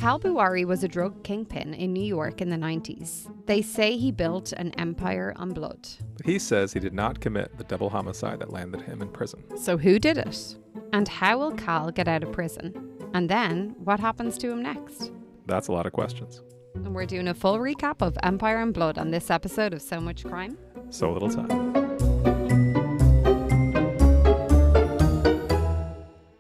Cal Buari was a drug kingpin in New York in the 90s. They say he built an empire on blood. But he says he did not commit the double homicide that landed him in prison. So who did it? And how will Cal get out of prison? And then what happens to him next? That's a lot of questions. And we're doing a full recap of Empire and Blood on this episode of So Much Crime, So Little Time.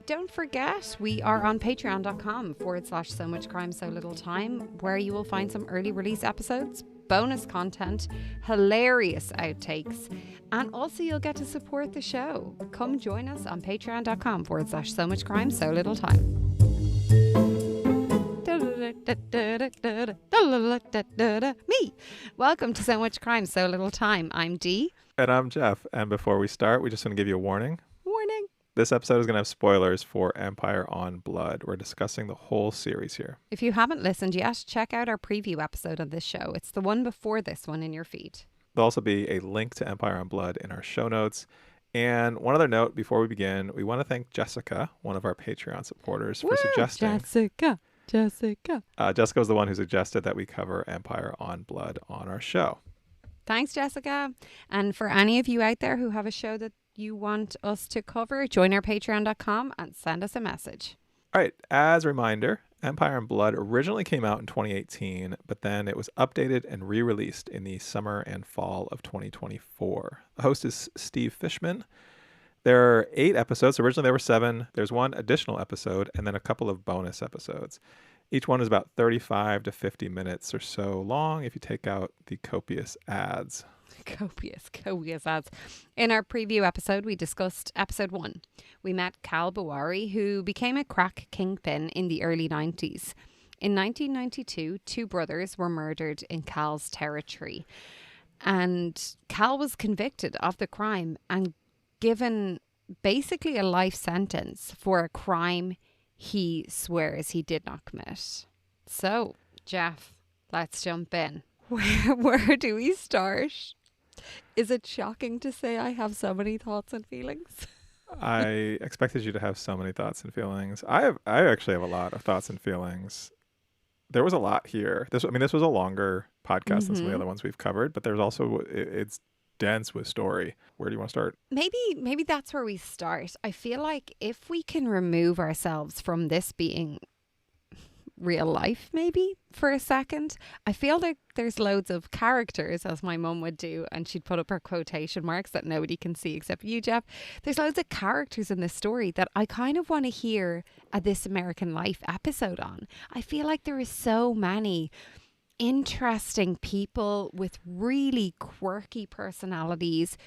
Don't forget, we are on patreon.com/so much crime, so little time, where you will find some early release episodes, bonus content, hilarious outtakes, and also you'll get to support the show. Come join us on patreon.com/so much crime, so little time. Me. Welcome to So Much Crime, So Little Time. I'm Dee. And I'm Jeff. And before we start, we just want to give you a warning. Warning. This episode is going to have spoilers for Empire on Blood. We're discussing the whole series here. If you haven't listened yet, check out our preview episode of this show. It's the one before this one in your feed. There'll also be a link to Empire on Blood in our show notes. And one other note before we begin, we want to thank Jessica, one of our Patreon supporters, for suggesting. Jessica. Jessica was the one who suggested that we cover Empire on Blood on our show. Thanks, Jessica. And for any of you out there who have a show that you want us to cover, join our patreon.com and send us a message. All right. As a reminder, Empire and Blood originally came out in 2018, but then it was updated and re-released in the summer and fall of 2024. The host is Steve Fishman. There are 8 episodes. Originally, there were 7. There's one additional episode and then a couple of bonus episodes. Each one is about 35 to 50 minutes or so long if you take out the copious ads. Copious ads. In our preview episode, we discussed episode 1. We met Cal Buari, who became a crack kingpin in the early 90s. In 1992, 2 brothers were murdered in Cal's territory. And Cal was convicted of the crime and given basically a life sentence for a crime he swears he did not commit. So, Jeff, let's jump in. Where do we start? Is it shocking to say I have so many thoughts and feelings? I expected you to have so many thoughts and feelings. I actually have a lot of thoughts and feelings. There was a lot here. This was a longer podcast than some of the other ones we've covered, but there's also, it's dense with story. Where do you want to start? Maybe that's where we start. I feel like if we can remove ourselves from this being real life, maybe for a second, I feel like there's loads of characters, as my mum would do, and she'd put up her quotation marks that nobody can see except you, Jeff. There's loads of characters in this story that I kind of want to hear a This American Life episode on. I feel like there is so many interesting people with really quirky personalities,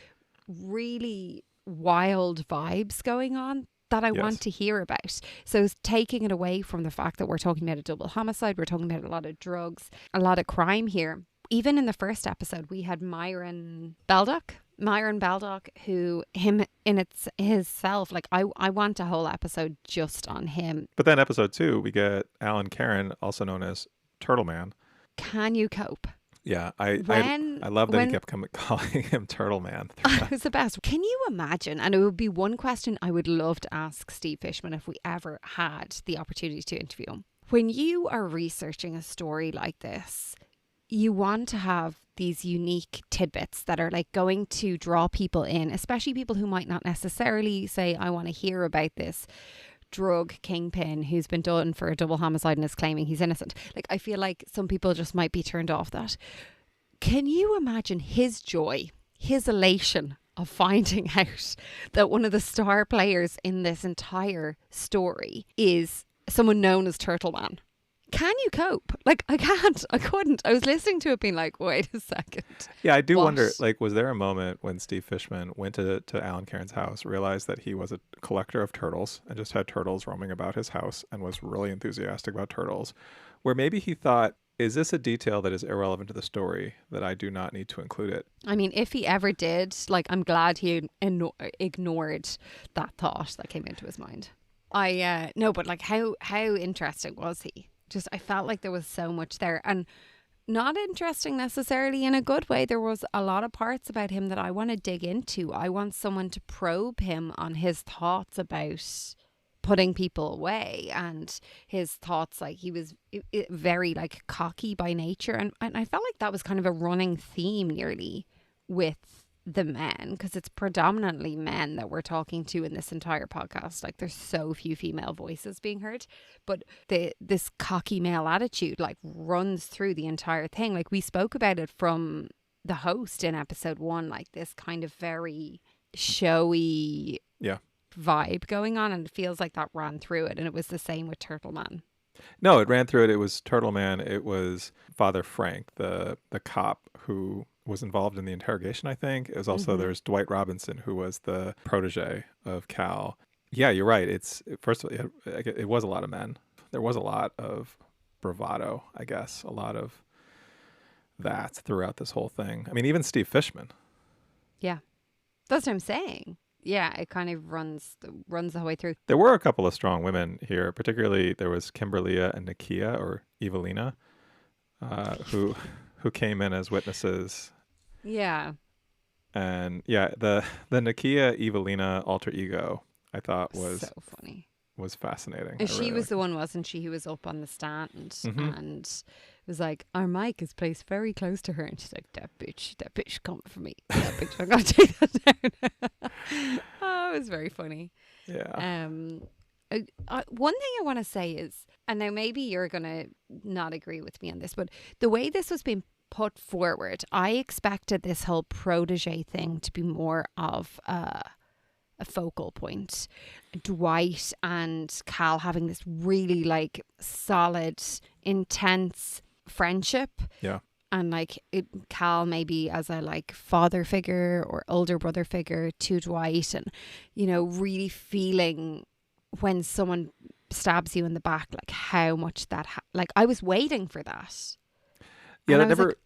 really wild vibes going on that I want to hear about. So taking it away from the fact that we're talking about a double homicide, we're talking about a lot of drugs, a lot of crime here. Even in the first episode, we had Myron Baldock, who himself, like I want a whole episode just on him. But then episode 2, we get Alan Caron, also known as Turtleman. Can you cope? Yeah, I love that he kept calling him Turtleman. It was the best. Can you imagine? And it would be one question I would love to ask Steve Fishman if we ever had the opportunity to interview him. When you are researching a story like this, you want to have these unique tidbits that are like going to draw people in, especially people who might not necessarily say, I want to hear about this drug kingpin who's been done for a double homicide and is claiming he's innocent. Like, I feel like some people just might be turned off that. Can you imagine his joy, his elation of finding out that one of the star players in this entire story is someone known as Turtleman? Can you cope? Like, I couldn't. I was listening to it being like, wait a second. Yeah, I do wonder, like, was there a moment when Steve Fishman went to Alan Caron's house, realized that he was a collector of turtles and just had turtles roaming about his house and was really enthusiastic about turtles, where maybe he thought, is this a detail that is irrelevant to the story that I do not need to include it? I mean, if he ever did, like, I'm glad he ignored that thought that came into his mind. No, but like, how interesting was he? Just, I felt like there was so much there, and not interesting necessarily in a good way. There was a lot of parts about him that I want to dig into. I want someone to probe him on his thoughts about putting people away, and his thoughts, like he was very like cocky by nature, and I felt like that was kind of a running theme nearly with the men, because it's predominantly men that we're talking to in this entire podcast. Like there's so few female voices being heard, but this cocky male attitude like runs through the entire thing. Like we spoke about it from the host in episode 1, like this kind of very showy Yeah. vibe going on, and it feels like that ran through it. And it was the same with Turtleman. No, it ran through it. It was Turtleman. It was Father Frank, the cop who was involved in the interrogation, I think. It was also, there's Dwight Robinson, who was the protege of Cal. Yeah, you're right. First of all, it was a lot of men. There was a lot of bravado, I guess, a lot of that throughout this whole thing. I mean, even Steve Fishman. Yeah, that's what I'm saying. Yeah, it kind of runs the whole way through. There were a couple of strong women here, particularly there was Kimberlia and Nakia, or Evelina, who came in as witnesses. Yeah. And yeah, the Nakia Evelina alter ego, I thought was so funny. Was fascinating. And she was the one, wasn't she, who was up on the stand and was like, our mic is placed very close to her, and she's like, that bitch coming for me. That bitch, I'm gonna take that down. Oh, it was very funny. Yeah. One thing I want to say is, and now maybe you're gonna not agree with me on this, but the way this was being put forward, I expected this whole protege thing to be more of a focal point. Dwight and Cal having this really like solid, intense friendship. Yeah. And like Cal maybe as a like father figure or older brother figure to Dwight, and you know, really feeling when someone stabs you in the back, like how much that like I was waiting for that. Yeah, and that I was never. like,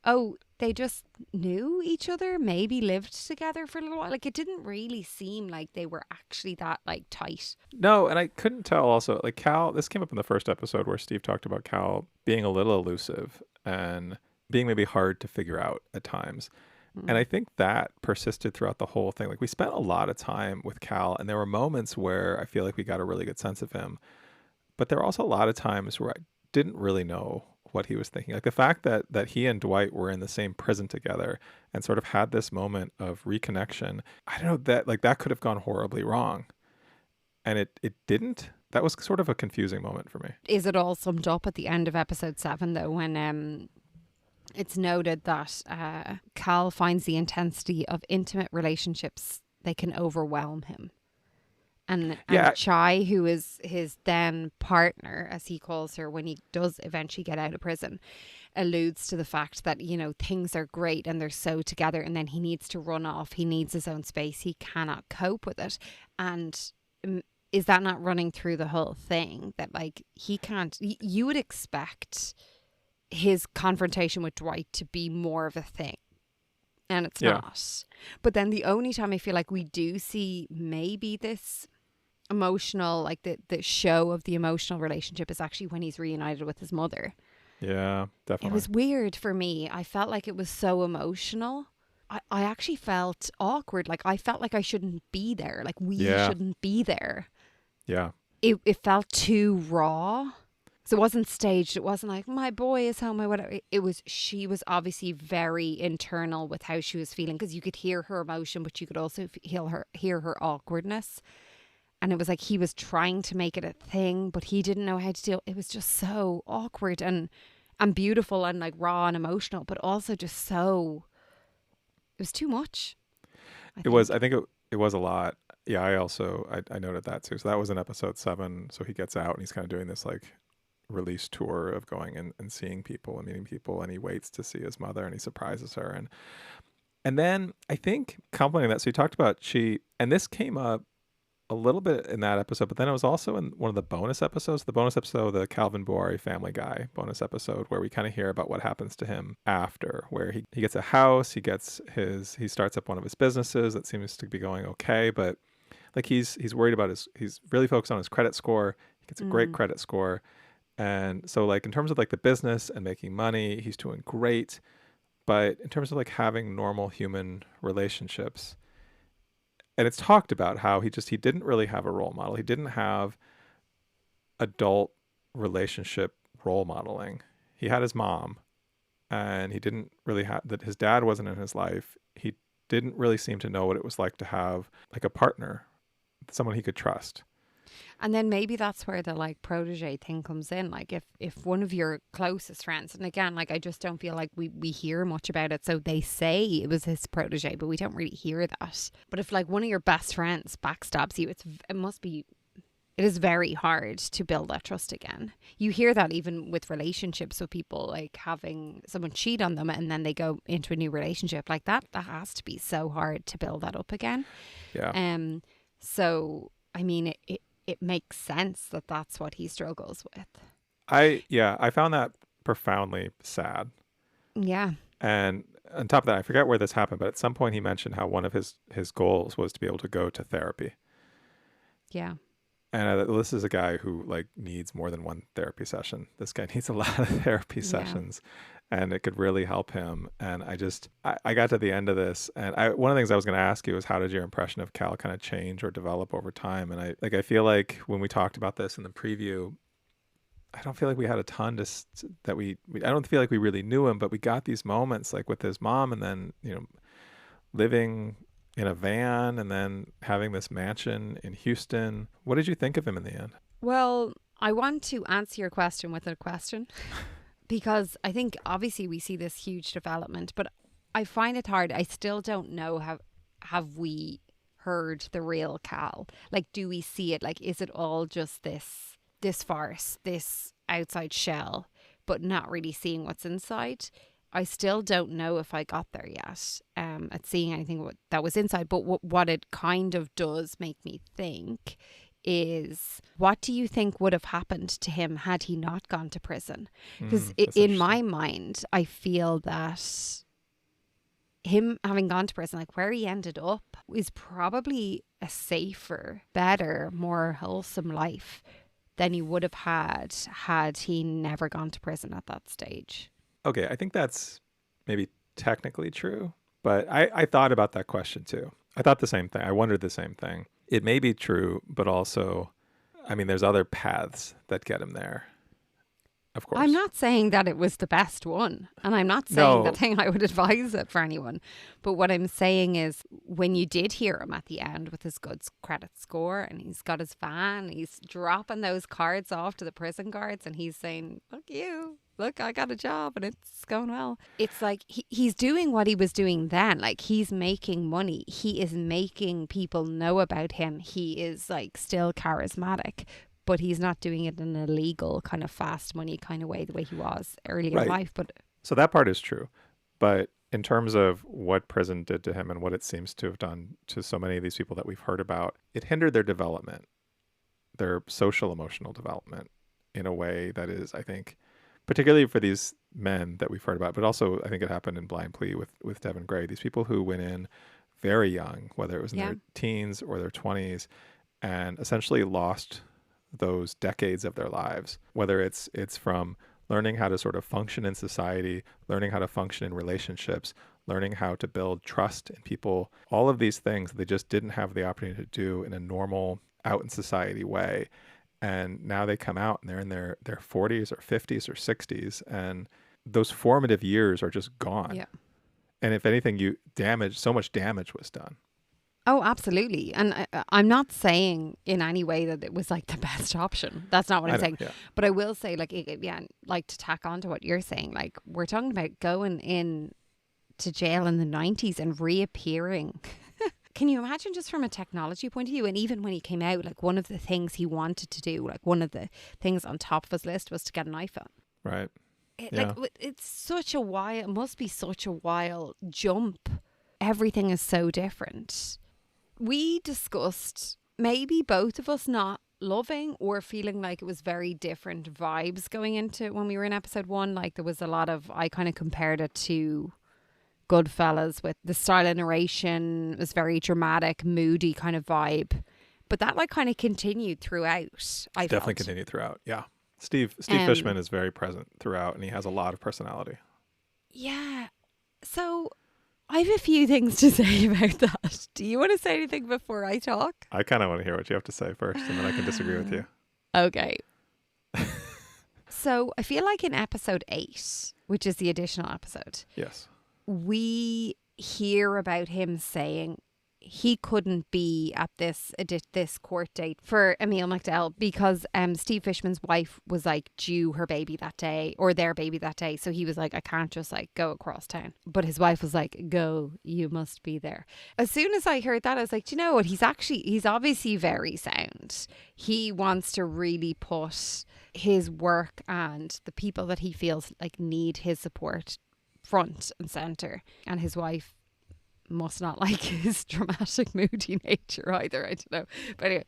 oh, they just knew each other, maybe lived together for a little while. Like it didn't really seem like they were actually that like tight. No, and I couldn't tell also, like Cal, this came up in the first episode where Steve talked about Cal being a little elusive and being maybe hard to figure out at times. And I think that persisted throughout the whole thing. Like we spent a lot of time with Cal, and there were moments where I feel like we got a really good sense of him. But there were also a lot of times where I didn't really know what he was thinking. Like the fact that he and Dwight were in the same prison together and sort of had this moment of reconnection. I don't know, that like that could have gone horribly wrong. And it didn't. That was sort of a confusing moment for me. Is it all summed up at the end of episode 7 though, when it's noted that Cal finds the intensity of intimate relationships, they can overwhelm him. And Chai, who is his then partner, as he calls her, when he does eventually get out of prison, alludes to the fact that, you know, things are great and they're so together, and then he needs to run off. He needs his own space. He cannot cope with it. And is that not running through the whole thing? That, like, he can't... You would expect his confrontation with Dwight to be more of a thing. And it's not. But then the only time I feel like we do see maybe this emotional, like the show of the emotional relationship, is actually when he's reunited with his mother. Yeah, definitely. It was weird for me. I felt like it was so emotional. I actually felt awkward. Like I felt like I shouldn't be there. Like we shouldn't be there. Yeah. It felt too raw. So it wasn't staged. It wasn't like, my boy is home or whatever. It was, she was obviously very internal with how she was feeling, because you could hear her emotion, but you could also hear her awkwardness. And it was like he was trying to make it a thing, but he didn't know how to deal. It was just so awkward and beautiful and like raw and emotional, but also just so, it was too much. I think it was a lot. Yeah, I noted that too. So that was in episode 7. So he gets out and he's kind of doing this like release tour of going and seeing people and meeting people, and he waits to see his mother and he surprises her. And then I think complementing that, so you talked about and this came up a little bit in that episode, but then it was also in one of the bonus episodes, the Cal Buari Family Guy bonus episode, where we kind of hear about what happens to him after, where he gets a house, he starts up one of his businesses that seems to be going okay, but like he's worried about he's really focused on his credit score. He gets a great credit score. And so like in terms of like the business and making money, he's doing great. But in terms of like having normal human relationships, And it's talked about how he didn't really have a role model. He didn't have adult relationship role modeling. He had his mom, and he didn't really have that. His dad wasn't in his life. He didn't really seem to know what it was like to have like a partner, someone he could trust. And then maybe that's where the like protege thing comes in. Like if one of your closest friends, and again, like I just don't feel like we hear much about it. So they say it was his protege, but we don't really hear that. But if like one of your best friends backstabs you, it is very hard to build that trust again. You hear that even with relationships with people, like having someone cheat on them and then they go into a new relationship like that. That has to be so hard to build that up again. Yeah. So I mean, it makes sense that that's what he struggles with. I found that profoundly sad. Yeah. And on top of that, I forget where this happened, but at some point he mentioned how one of his goals was to be able to go to therapy. Yeah. And this is a guy who like needs more than one therapy session. This guy needs a lot of therapy sessions, and it could really help him. And I got to the end of this, and one of the things I was going to ask you was, how did your impression of Cal kind of change or develop over time? And I feel like when we talked about this in the preview, I don't feel like we had a ton I don't feel like we really knew him, but we got these moments like with his mom, and then living in a van, and then having this mansion in Houston. What did you think of him in the end? Well, I want to answer your question with a question because I think obviously we see this huge development, but I find it hard. I still don't know have we heard the real Cal? Like, do we see it? Like, is it all just this farce, this outside shell, but not really seeing what's inside? I still don't know if I got there yet at seeing anything that was inside. But what it kind of does make me think is, what do you think would have happened to him had he not gone to prison? Because in my mind, I feel that him having gone to prison, like where he ended up, is probably a safer, better, more wholesome life than he would have had he never gone to prison at that stage. Okay, I think that's maybe technically true, but I thought about that question too. I thought the same thing. I wondered the same thing. It may be true, but also, I mean, there's other paths that get him there, of course. I'm not saying that it was the best one, and I'm not saying that thing I would advise it for anyone. But what I'm saying is, when you did hear him at the end with his good credit score, and he's got his van, he's dropping those cards off to the prison guards, and he's saying, "Look you. Look, I got a job and it's going well." It's like he's doing what he was doing then. Like, he's making money. He is making people know about him. He is like still charismatic, but he's not doing it in a legal kind of fast money kind of way, the way he was earlier in life. But so that part is true. But in terms of what prison did to him and what it seems to have done to so many of these people that we've heard about, it hindered their development, their social emotional development, in a way that is, I think, particularly for these men that we've heard about, but also I think it happened in Blind Plea with Devin Gray, these people who went in very young, whether it was in their teens or their 20s, and essentially lost those decades of their lives, whether it's from learning how to sort of function in society, learning how to function in relationships, learning how to build trust in people, all of these things they just didn't have the opportunity to do in a normal out in society way. And now they come out and they're in their 40s or 50s or 60s, and those formative years are just gone. yeah. And if anything, so much damage was done. Oh, absolutely. And I'm not saying in any way that it was like the best option. That's not what I'm saying. Yeah. But I will say, like, like to tack on to what you're saying, like, we're talking about going in to jail in the 90s and reappearing. Can you imagine, just from a technology point of view? And even when he came out, like, one of the things he wanted to do, like one of the things on top of his list was to get an iPhone. Right. Like, it's such a while, it must be such a wild jump. Everything is so different. We discussed maybe both of us not loving or feeling like it was very different vibes going into when we were in episode 1. Like, there was a lot of, I kind of compared it to Goodfellas with the style of narration. It was very dramatic, moody kind of vibe. But that like kind of continued throughout. I definitely felt. continued throughout. Yeah. Steve Fishman is very present throughout, and he has a lot of personality. Yeah. So I have a few things to say about that. Do you want to say anything before I talk? I kind of want to hear what you have to say first, and then I can disagree with you. Okay. So I feel like in episode 8, which is the additional episode, Yes. we hear about him saying he couldn't be at this court date for Emel McDowell because Steve Fishman's wife was like due her baby that day or their baby that day. So he was like, I can't just like go across town. But his wife was like, go, you must be there. As soon as I heard that, I was like, do you know what? He's obviously very sound. He wants to really put his work and the people that he feels like need his support front and center. And his wife must not like his dramatic, moody nature either. I don't know. But anyway,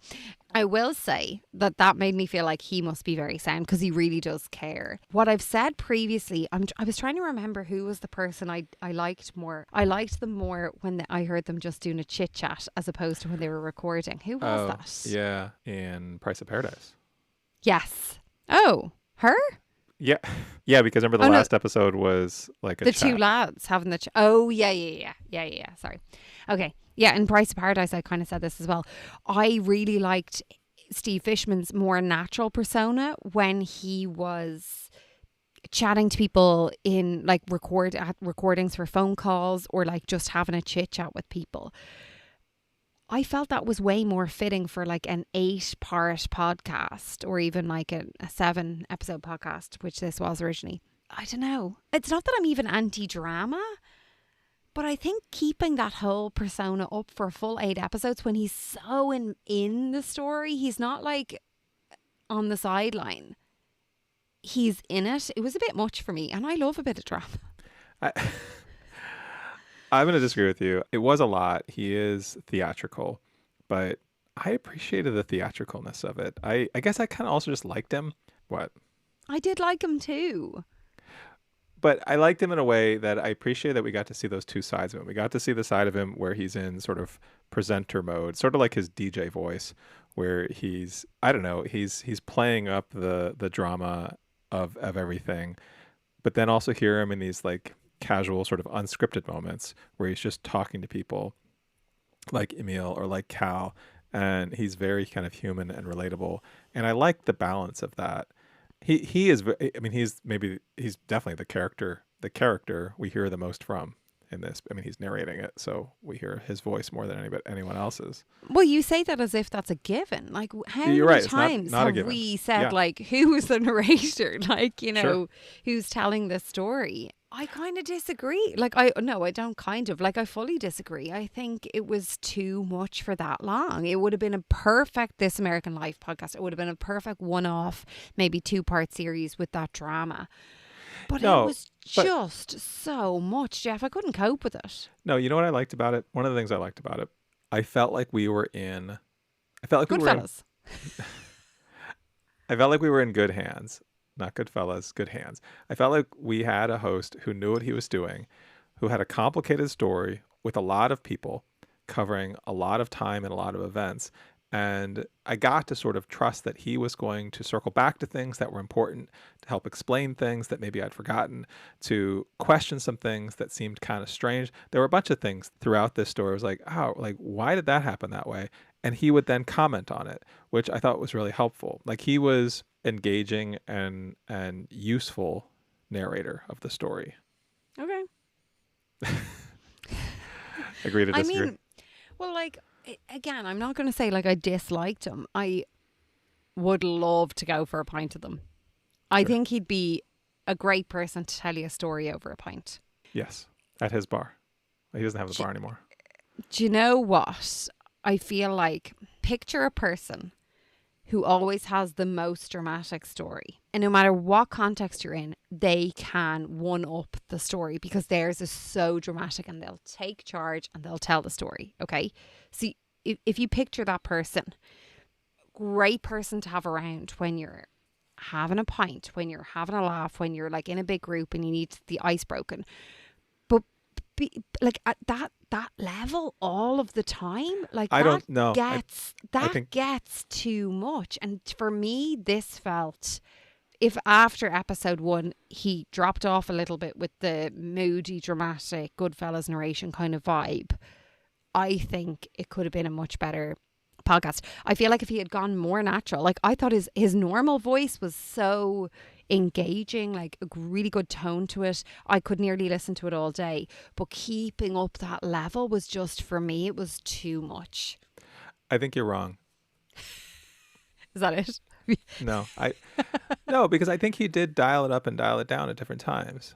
I will say that made me feel like he must be very sound because he really does care. What I've said previously, I was trying to remember who was the person I liked more. I liked them more when I heard them just doing a chit chat as opposed to when they were recording. Who was that? Yeah, in Price of Paradise. Yes. Oh, her? Yeah, yeah. Because remember the last episode was like the two lads having the. Oh yeah. Sorry. Okay. Yeah. In Price of Paradise, I kind of said this as well. I really liked Steve Fishman's more natural persona when he was chatting to people in like recordings for phone calls or like just having a chit chat with people. I felt that was way more fitting for like an 8-part podcast or even like a 7-episode podcast, which this was originally. I don't know. It's not that I'm even anti-drama, but I think keeping that whole persona up for a full 8 episodes when he's so in the story, he's not like on the sideline. He's in it. It was a bit much for me, and I love a bit of drama. I'm going to disagree with you. It was a lot. He is theatrical, but I appreciated the theatricalness of it. I guess I kind of also just liked him. What? I did like him too. But I liked him in a way that I appreciate that we got to see those two sides of him. We got to see the side of him where he's in sort of presenter mode, sort of like his DJ voice, where he's, I don't know, he's playing up the drama of everything, but then also hear him in these like casual sort of unscripted moments where he's just talking to people like Emel or like Cal, and he's very kind of human and relatable, and I like the balance of that. He is, I mean, he's definitely the character we hear the most from in this. I mean, he's narrating it, so we hear his voice more than anyone else's. Well, you say that as if that's a given. Like, how You're many right. times Not have we said, like, who's the narrator? Like, you know, Sure. Who's telling the story? I kind of disagree. Like, I don't kind of. Like, I fully disagree. I think it was too much for that long. It would have been a perfect This American Life podcast. It would have been a perfect one-off, maybe 2-part series with that drama. But it was just so much, Jeff. I couldn't cope with it. No, you know what I liked about it? One of the things I liked about it, I felt like we were in Goodfellas. I felt like we were in good hands. Not Goodfellas, good hands. I felt like we had a host who knew what he was doing, who had a complicated story with a lot of people covering a lot of time and a lot of events. And I got to sort of trust that he was going to circle back to things that were important, to help explain things that maybe I'd forgotten, to question some things that seemed kind of strange. There were a bunch of things throughout this story. I was like, oh, like, why did that happen that way? And he would then comment on it, which I thought was really helpful. Like, he was engaging and useful narrator of the story. Okay. Agree to disagree? I mean, well, like, again, I'm not going to say like I disliked him. I would love to go for a pint of them. I think he'd be a great person to tell you a story over a pint. Yes, at his bar. He doesn't have the bar anymore. Do you know what? I feel like picture a person who always has the most dramatic story. And no matter what context you're in, they can one-up the story because theirs is so dramatic and they'll take charge and they'll tell the story, okay? So if you picture that person, great person to have around when you're having a pint, when you're having a laugh, when you're like in a big group and you need the ice broken. But like at that level all of the time, like I don't know. Gets too much. And for me, this felt if after episode 1 he dropped off a little bit with the moody, dramatic Goodfellas narration kind of vibe, I think it could have been a much better podcast. I feel like if he had gone more natural, like I thought his normal voice was so engaging, like a really good tone to it. I could nearly listen to it all day, but keeping up that level was just, for me, it was too much. I think you're wrong. Is that it? No, because I think he did dial it up and dial it down at different times.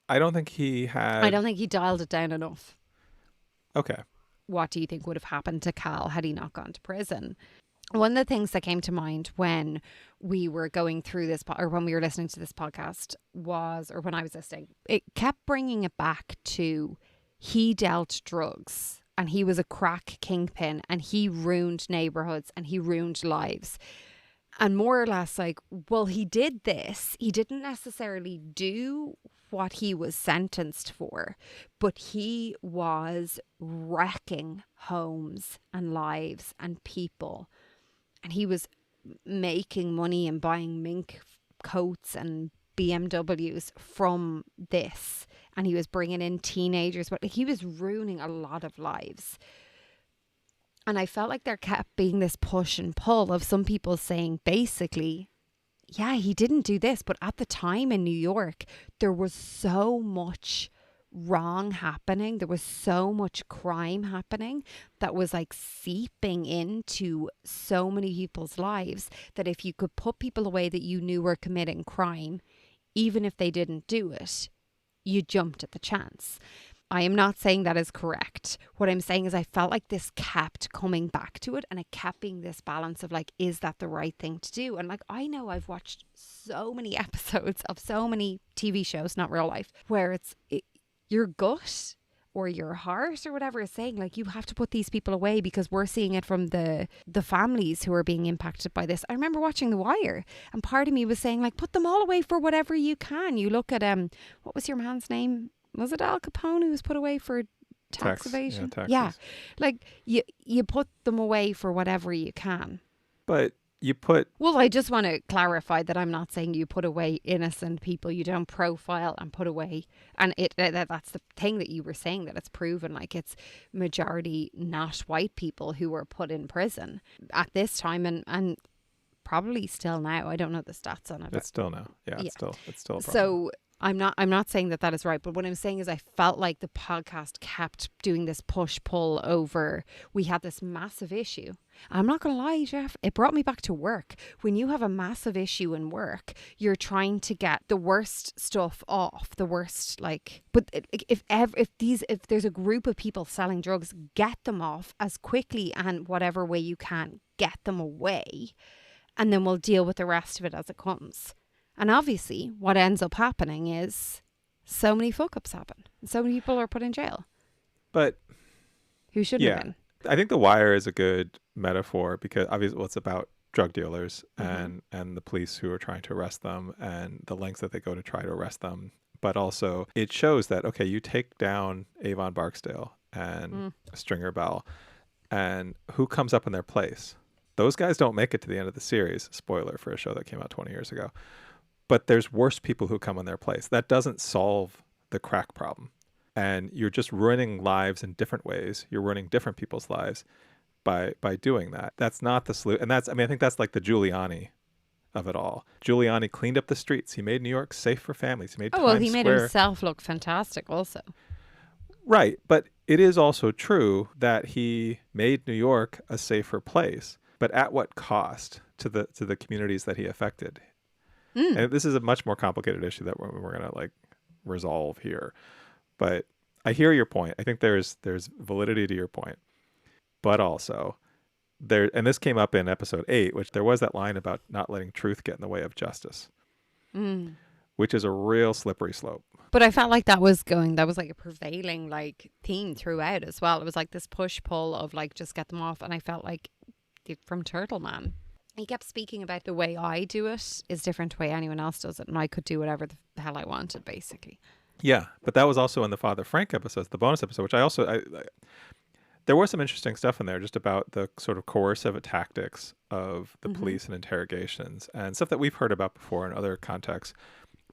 I don't think he dialed it down enough. Okay. What do you think would have happened to Cal had he not gone to prison? One of the things that came to mind when we were going through this, or when we were listening to this podcast or when I was listening, it kept bringing it back to, he dealt drugs and he was a crack kingpin and he ruined neighborhoods and he ruined lives. And more or less like, well, he did this. He didn't necessarily do what he was sentenced for, but he was wrecking homes and lives and people. And he was making money and buying mink coats and BMWs from this. And he was bringing in teenagers, but he was ruining a lot of lives. And I felt like there kept being this push and pull of some people saying basically, yeah, he didn't do this. But at the time in New York, there was so much wrong happening. There was so much crime happening that was like seeping into so many people's lives that if you could put people away that you knew were committing crime, even if they didn't do it, you jumped at the chance. I am not saying that is correct. What I'm saying is I felt like this kept coming back to it, and it kept being this balance of like, is that the right thing to do? And like, I know I've watched so many episodes of so many TV shows, not real life, where your gut or your heart or whatever is saying like, you have to put these people away because we're seeing it from the families who are being impacted by this. I remember watching The Wire, and part of me was saying like, put them all away for whatever you can. You look at what was your man's name? Was it Al Capone who was put away for tax evasion? Yeah. Like you put them away for whatever you can. But you put... Well, I just want to clarify that I'm not saying you put away innocent people. You don't profile and put away. And that's the thing that you were saying, that it's proven like it's majority not white people who were put in prison at this time and probably still now. I don't know the stats on it. It's still now. Yeah, it's still a problem. So I'm not saying that is right, but what I'm saying is I felt like the podcast kept doing this push-pull over, we had this massive issue. I'm not going to lie, Jeff, it brought me back to work. When you have a massive issue in work, you're trying to get the worst stuff off, the worst, like, but if there's a group of people selling drugs, get them off as quickly and whatever way you can, get them away, and then we'll deal with the rest of it as it comes. And obviously, what ends up happening is so many fuck-ups happen. So many people are put in jail. But who shouldn't have been. I think The Wire is a good metaphor because obviously it's about drug dealers and the police who are trying to arrest them and the lengths that they go to try to arrest them. But also it shows that, okay, you take down Avon Barksdale and Stringer Bell, and who comes up in their place? Those guys don't make it to the end of the series. Spoiler for a show that came out 20 years ago. But there's worse people who come in their place. That doesn't solve the crack problem. And you're just ruining lives in different ways. You're ruining different people's lives by doing that. That's not the solution. And I think that's like the Giuliani of it all. Giuliani cleaned up the streets. He made New York safe for families. He made Times made Square... himself look fantastic also. Right. But it is also true that he made New York a safer place. But at what cost to the communities that he affected? And this is a much more complicated issue that we're going to like resolve here. But I hear your point. I think there's validity to your point. But also and this came up in episode 8, which there was that line about not letting truth get in the way of justice, which is a real slippery slope. But I felt like that was like a prevailing like theme throughout as well. It was like this push pull of like, just get them off. And I felt like from Turtleman, he kept speaking about the way I do it is different to the way anyone else does it. And I could do whatever the hell I wanted, basically. Yeah. But that was also in the Father Frank episodes, the bonus episode, which There was some interesting stuff in there just about the sort of coercive tactics of the Mm-hmm. police and interrogations and stuff that we've heard about before in other contexts.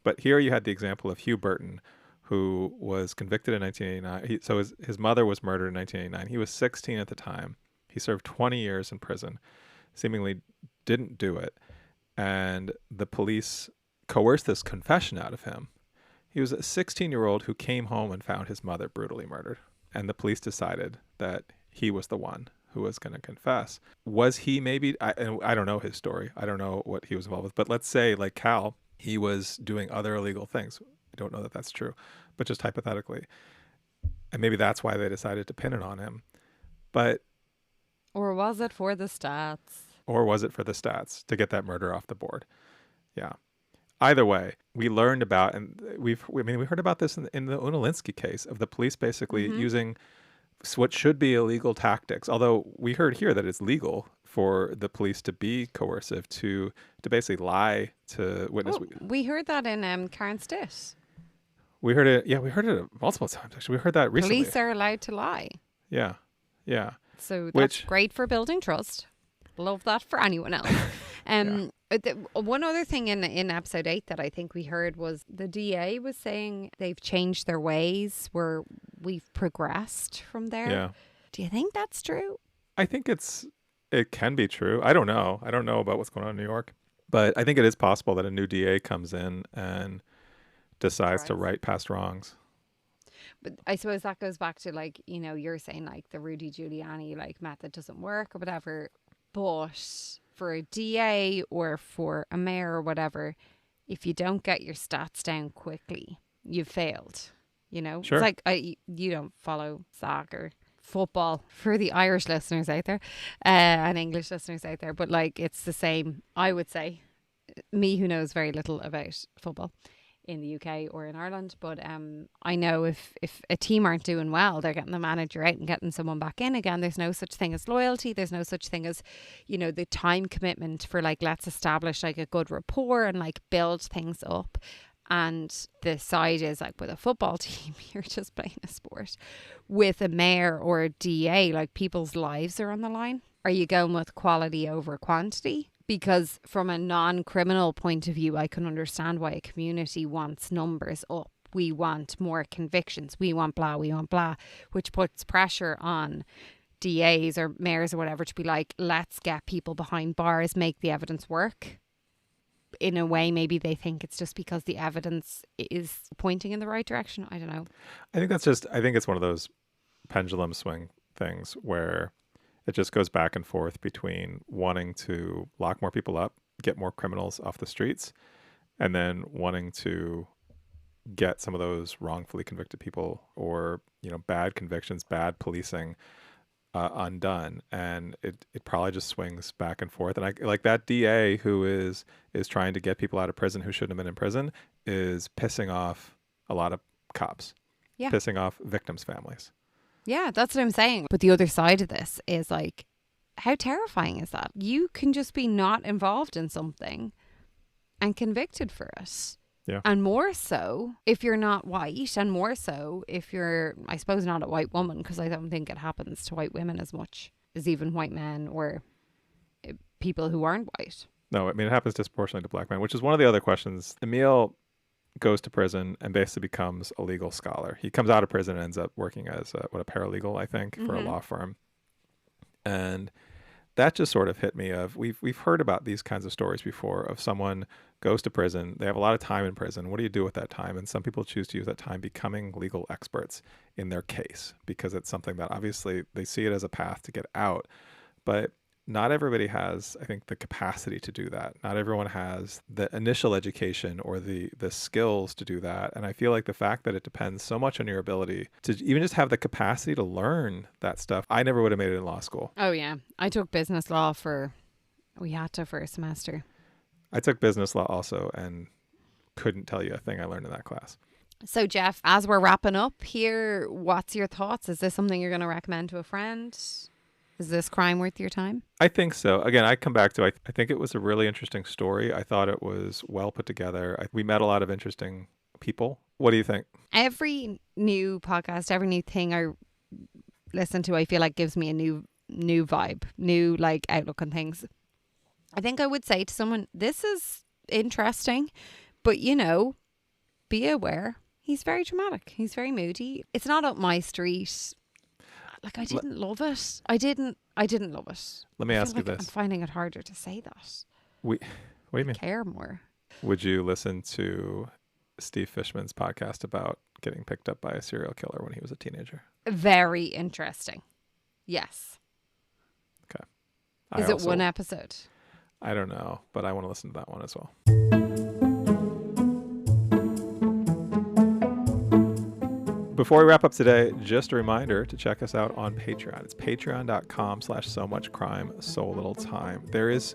But here you had the example of Hugh Burton, who was convicted in 1989. So his mother was murdered in 1989. He was 16 at the time. He served 20 years in prison, seemingly didn't do it. And the police coerced this confession out of him. He was a 16-year-old who came home and found his mother brutally murdered. And the police decided that he was the one who was going to confess. Was he maybe, I don't know his story. I don't know what he was involved with. But let's say, like Cal, he was doing other illegal things. I don't know that that's true, but just hypothetically. And maybe that's why they decided to pin it on him. But, Or was it for the stats? or was it for the stats to get that murder off the board? Yeah. Either way, we learned about, and we heard about this in the Unalinsky case of the police basically Mm-hmm. using what should be illegal tactics. Although we heard here that it's legal for the police to be coercive, to basically lie to witness. Oh, we heard that in Karen Stitt. We heard it. Yeah, we heard it multiple times. Actually, we heard that recently. Police are allowed to lie. Yeah, yeah. So that's Which, great for building trust. Love that for anyone else. One other thing in episode 8 that I think we heard was the DA was saying they've changed their ways, where we've progressed from there. yeah. Do you think that's true? I think it can be true. I don't know. I don't know about what's going on in New York, but I think it is possible that a new DA comes in and decides to right past wrongs. But I suppose that goes back to, like, you know, you're saying like the Rudy Giuliani like method doesn't work or whatever. But for a DA or for a mayor or whatever, if you don't get your stats down quickly, you've failed. You know, Sure. It's like you don't follow soccer, football for the Irish listeners out there, and English listeners out there. But like, it's the same. I would say, me who knows very little about football in the UK or in Ireland, but I know if a team aren't doing well, they're getting the manager out and getting someone back in again. There's no such thing as loyalty. There's no such thing as, you know, the time commitment for like, let's establish like a good rapport and like build things up. And the side is like, with a football team, you're just playing a sport. With a mayor or a DA, like, people's lives are on the line. Are you going with quality over quantity? Because from a non-criminal point of view, I can understand why a community wants numbers up. We want more convictions. We want blah, which puts pressure on DAs or mayors or whatever to be like, let's get people behind bars, make the evidence work. In a way, maybe they think it's just because the evidence is pointing in the right direction. I don't know. I think it's one of those pendulum swing things where it just goes back and forth between wanting to lock more people up, get more criminals off the streets, and then wanting to get some of those wrongfully convicted people or, you know, bad convictions, bad policing undone. And it probably just swings back and forth. And I like that DA who is trying to get people out of prison who shouldn't have been in prison is pissing off a lot of cops, pissing off victims' families. Yeah, that's what I'm saying. But the other side of this is like, how terrifying is that? You can just be not involved in something and convicted for it. Yeah. And more so if you're not white, and more so if you're, I suppose, not a white woman, because I don't think it happens to white women as much as even white men or people who aren't white. No, I mean, it happens disproportionately to black men, which is one of the other questions. Emel goes to prison and basically becomes a legal scholar. He comes out of prison and ends up working as a paralegal, I think, for a law firm. And that just sort of hit me of, we've heard about these kinds of stories before of someone goes to prison. They have a lot of time in prison. What do you do with that time? And some people choose to use that time becoming legal experts in their case because it's something that obviously they see it as a path to get out. But not everybody has, I think, the capacity to do that. Not everyone has the initial education or the skills to do that. And I feel like the fact that it depends so much on your ability to even just have the capacity to learn that stuff. I never would have made it in law school. Oh, yeah. I took business law we had to for a semester. I took business law also and couldn't tell you a thing I learned in that class. So, Jeff, as we're wrapping up here, what's your thoughts? Is this something you're going to recommend to a friend? Is this crime worth your time? I think so. Again, I come back to, I think it was a really interesting story. I thought it was well put together. We met a lot of interesting people. What do you think? Every new podcast, every new thing listen to, I feel like gives me a new vibe, new like outlook on things. I think I would say to someone, this is interesting, but you know, be aware. He's very dramatic. He's very moody. It's not up my street. Like, I didn't love it. I didn't love it. Let me ask you like this. I'm finding it harder to say that. What do you mean? Care more. Would you listen to Steve Fishman's podcast about getting picked up by a serial killer when he was a teenager? Very interesting. Yes. Okay. Is it one episode? I don't know, but I want to listen to that one as well. Before we wrap up today, just a reminder to check us out on Patreon. It's patreon.com/so-much-crime, so little time. There is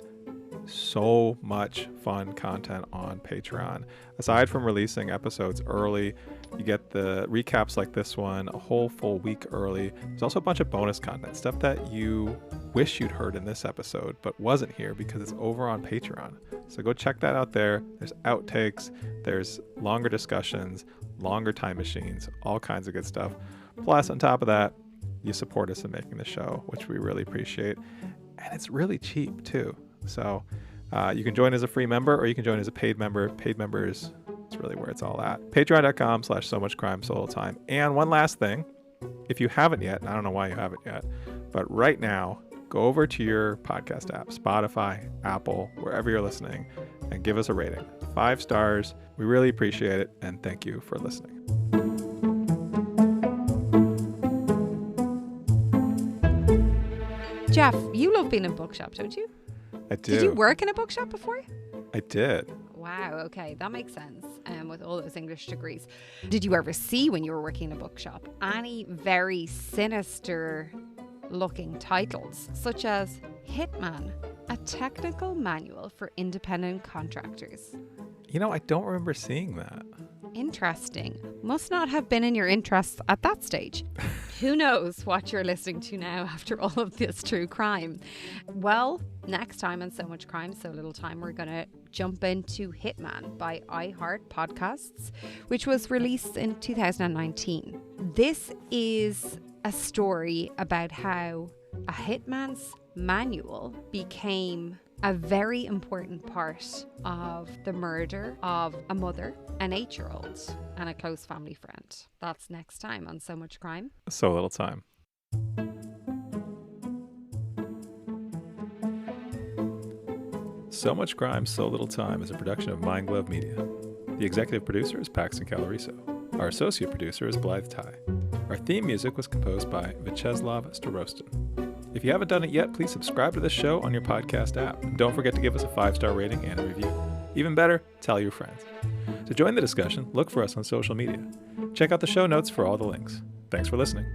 so much fun content on Patreon. Aside from releasing episodes early, you get the recaps like this one a whole full week early. There's also a bunch of bonus content, stuff that you wish you'd heard in this episode but wasn't here because it's over on Patreon. So go check that out there. There's outtakes, there's longer discussions, longer time machines, all kinds of good stuff. Plus, on top of that, you support us in making the show, which we really appreciate. And it's really cheap too. So you can join as a free member or you can join as a paid member. Paid members, it's really where it's all at. Patreon.com/so-much-crime, so little time. And one last thing, if you haven't yet, and I don't know why you haven't yet, but right now, go over to your podcast app, Spotify, Apple, wherever you're listening, and give us a rating. 5 stars. We really appreciate it, and thank you for listening. Jeff, you love being in a bookshop, don't you? I do. Did you work in a bookshop before? I did. Wow, okay, that makes sense. With all those English degrees. Did you ever see, when you were working in a bookshop, any very sinister looking titles, such as Hitman, a technical manual for independent contractors? You know, I don't remember seeing that. Interesting. Must not have been in your interests at that stage. Who knows what you're listening to now after all of this true crime? Well, next time on So Much Crime, So Little Time, we're going to jump into Hitman by iHeart Podcasts, which was released in 2019. This is a story about how a hitman's manual became a very important part of the murder of a mother, an 8-year-old, and a close family friend. That's next time on So Much Crime, So Little Time. So Much Crime, So Little Time is a production of Mind Glove Media. The executive producer is Paxton Caloriso. Our associate producer is Blythe Ty. Our theme music was composed by Vyacheslav Starostin. If you haven't done it yet, please subscribe to this show on your podcast app. And don't forget to give us a 5-star rating and a review. Even better, tell your friends. To join the discussion, look for us on social media. Check out the show notes for all the links. Thanks for listening.